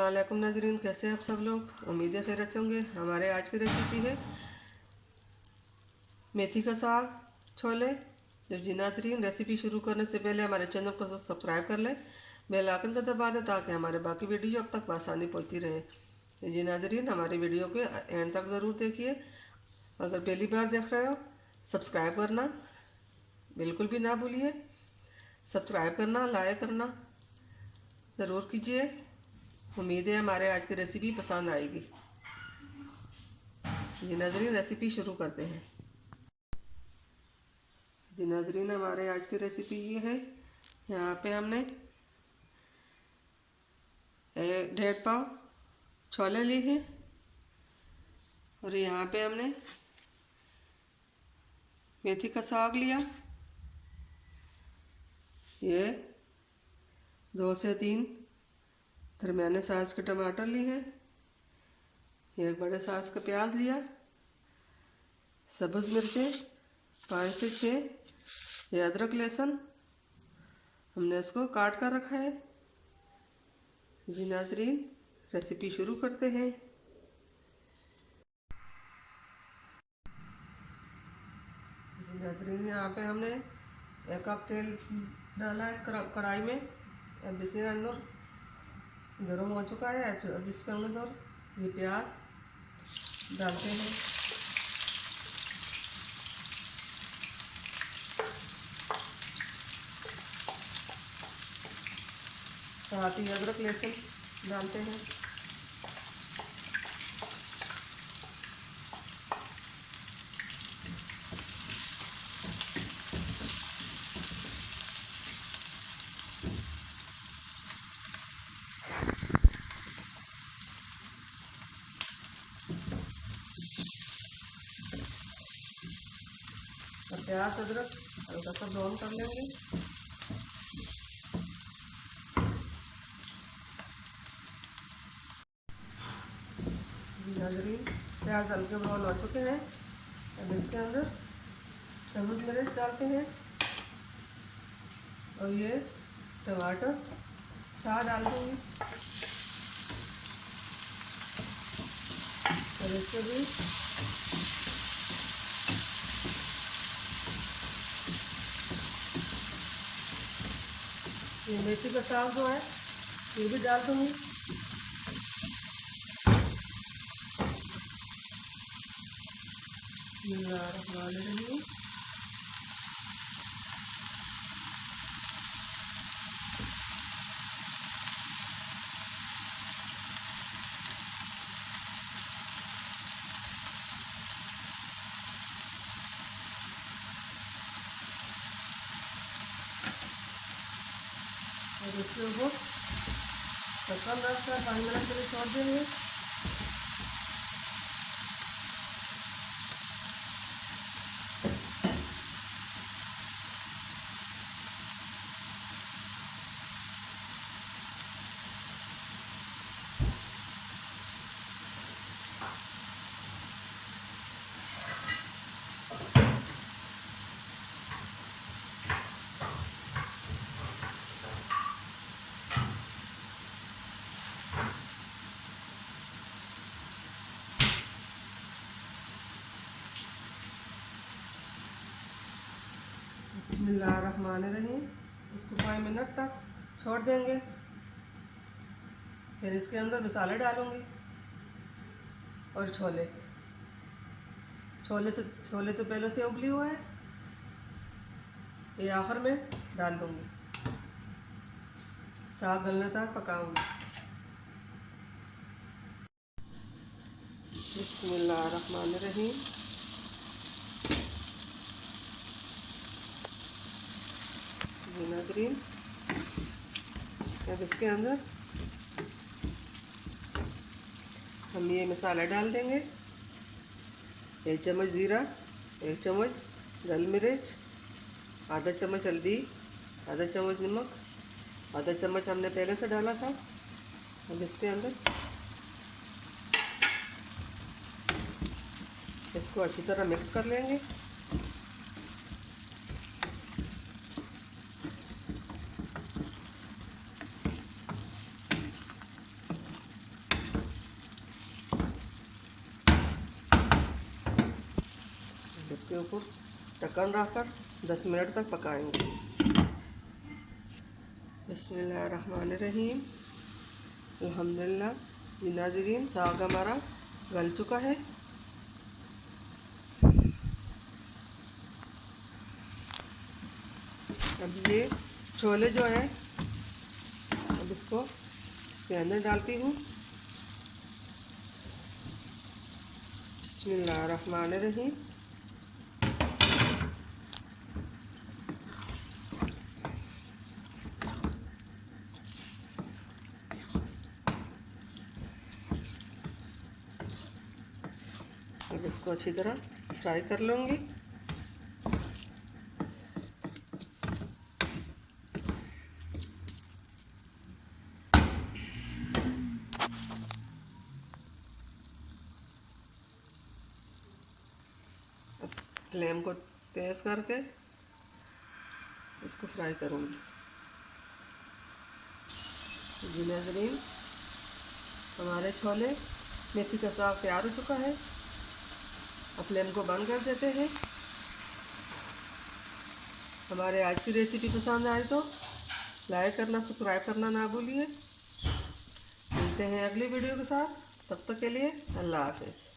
अस्सलाम वालेकुम नाज़रीन, कैसे हैं आप सब लोग। उम्मीद है खैरियत से होंगे। हमारे आज की रेसिपी है मेथी का साग छोले। तो जी नाज़रीन, रेसिपी शुरू करने से पहले हमारे चैनल को सब्सक्राइब कर लें, बेल आइकन को दबा दें ताकि हमारे बाकी वीडियो अब तक आसानी पहुंचती रहे। तो जी नाज़रीन, हमारी वीडियो के एंड तक ज़रूर देखिए। अगर पहली बार देख रहे हो, सब्सक्राइब करना बिल्कुल भी ना भूलिए। सब्सक्राइब करना, लाइक करना ज़रूर कीजिए। उम्मीद है हमारे आज की रेसिपी पसंद आएगी। जी नाज़रीन, रेसिपी शुरू करते हैं। जी नाज़रीन, हमारे आज की रेसिपी ये है। यहाँ पे हमने 1.5 पाव छोले लिए हैं और यहाँ पे हमने मेथी का साग लिया। ये 2 से 3 दरमियाने साइज़ के टमाटर लिए हैं। ये एक बड़े साइज़ का प्याज लिया। सब्ज़ मिर्चें 5 से 6। ये अदरक लहसुन हमने इसको काट कर रखा है। जी नाज़रीन, रेसिपी शुरू करते हैं। जी नाज़रीन, यहाँ पे हमने 1 कप तेल डाला है इस कढ़ाई में। अब इसके अंदर गर्म हो चुका है। अब इसके अंदर ये प्याज डालते हैं। साथ ही अदरक लहसुन डालते हैं। और प्याज अदरक हल्का सा ब्राउन कर लेंगे। नाज़रीन, प्याज हल्के ब्राउन हो चुके हैं। अब इसके अंदर सब्ज़ मिर्च डालते हैं और ये टमाटर साग डाल दूँगी। और इसके भी ये मेथी का साग जो है ये भी डाल दूँगी। और इसके ऊपर ढक्कन रखकर 5 मिनट के लिए छोड़ देंगे। बिस्मिल्लाहिर्रहमानिर्रहीम। इसको 5 मिनट तक छोड़ देंगे। फिर इसके अंदर मसाले डालूंगी और छोले तो पहले से उबली हुआ है, ये आखिर में डाल दूंगी। साग गलने तक पकाऊंगी। बिस्मिल्लाहिर्रहमानिर्रहीम। नाज़रीन, अब इसके अंदर हम ये मसाला डाल देंगे। 1 चम्मच ज़ीरा, 1 चम्मच लाल मिर्च, आधा चम्मच हल्दी, आधा चम्मच नमक, आधा चम्मच हमने पहले से डाला था। अब इसके अंदर इसको अच्छी तरह मिक्स कर लेंगे। इसके ऊपर ढक्कन रखकर 10 मिनट तक पकाएंगे। बिस्मिल्लाहिर्रहमानिर्रहीम। अल्हम्दुलिल्लाह। जी नाज़रीन, साग हमारा गल चुका है। अब ये छोले जो है, अब इसके अंदर डालती हूँ। बिस्मिल्लाहिर्रहमानिर्रहीम। अब इसको अच्छी तरह फ्राई कर लूँगी। फ्लेम को तेज़ करके इसको फ्राई करूँगी। जी नाज़रीन, हमारे छोले मेथी का साग तैयार हो चुका है। अब फ्लेम को बंद कर देते हैं। हमारे आज की रेसिपी पसंद आए तो लाइक करना, सब्सक्राइब करना ना भूलिए। मिलते हैं अगली वीडियो के साथ। तब तक के लिए अल्लाह हाफ़िज़।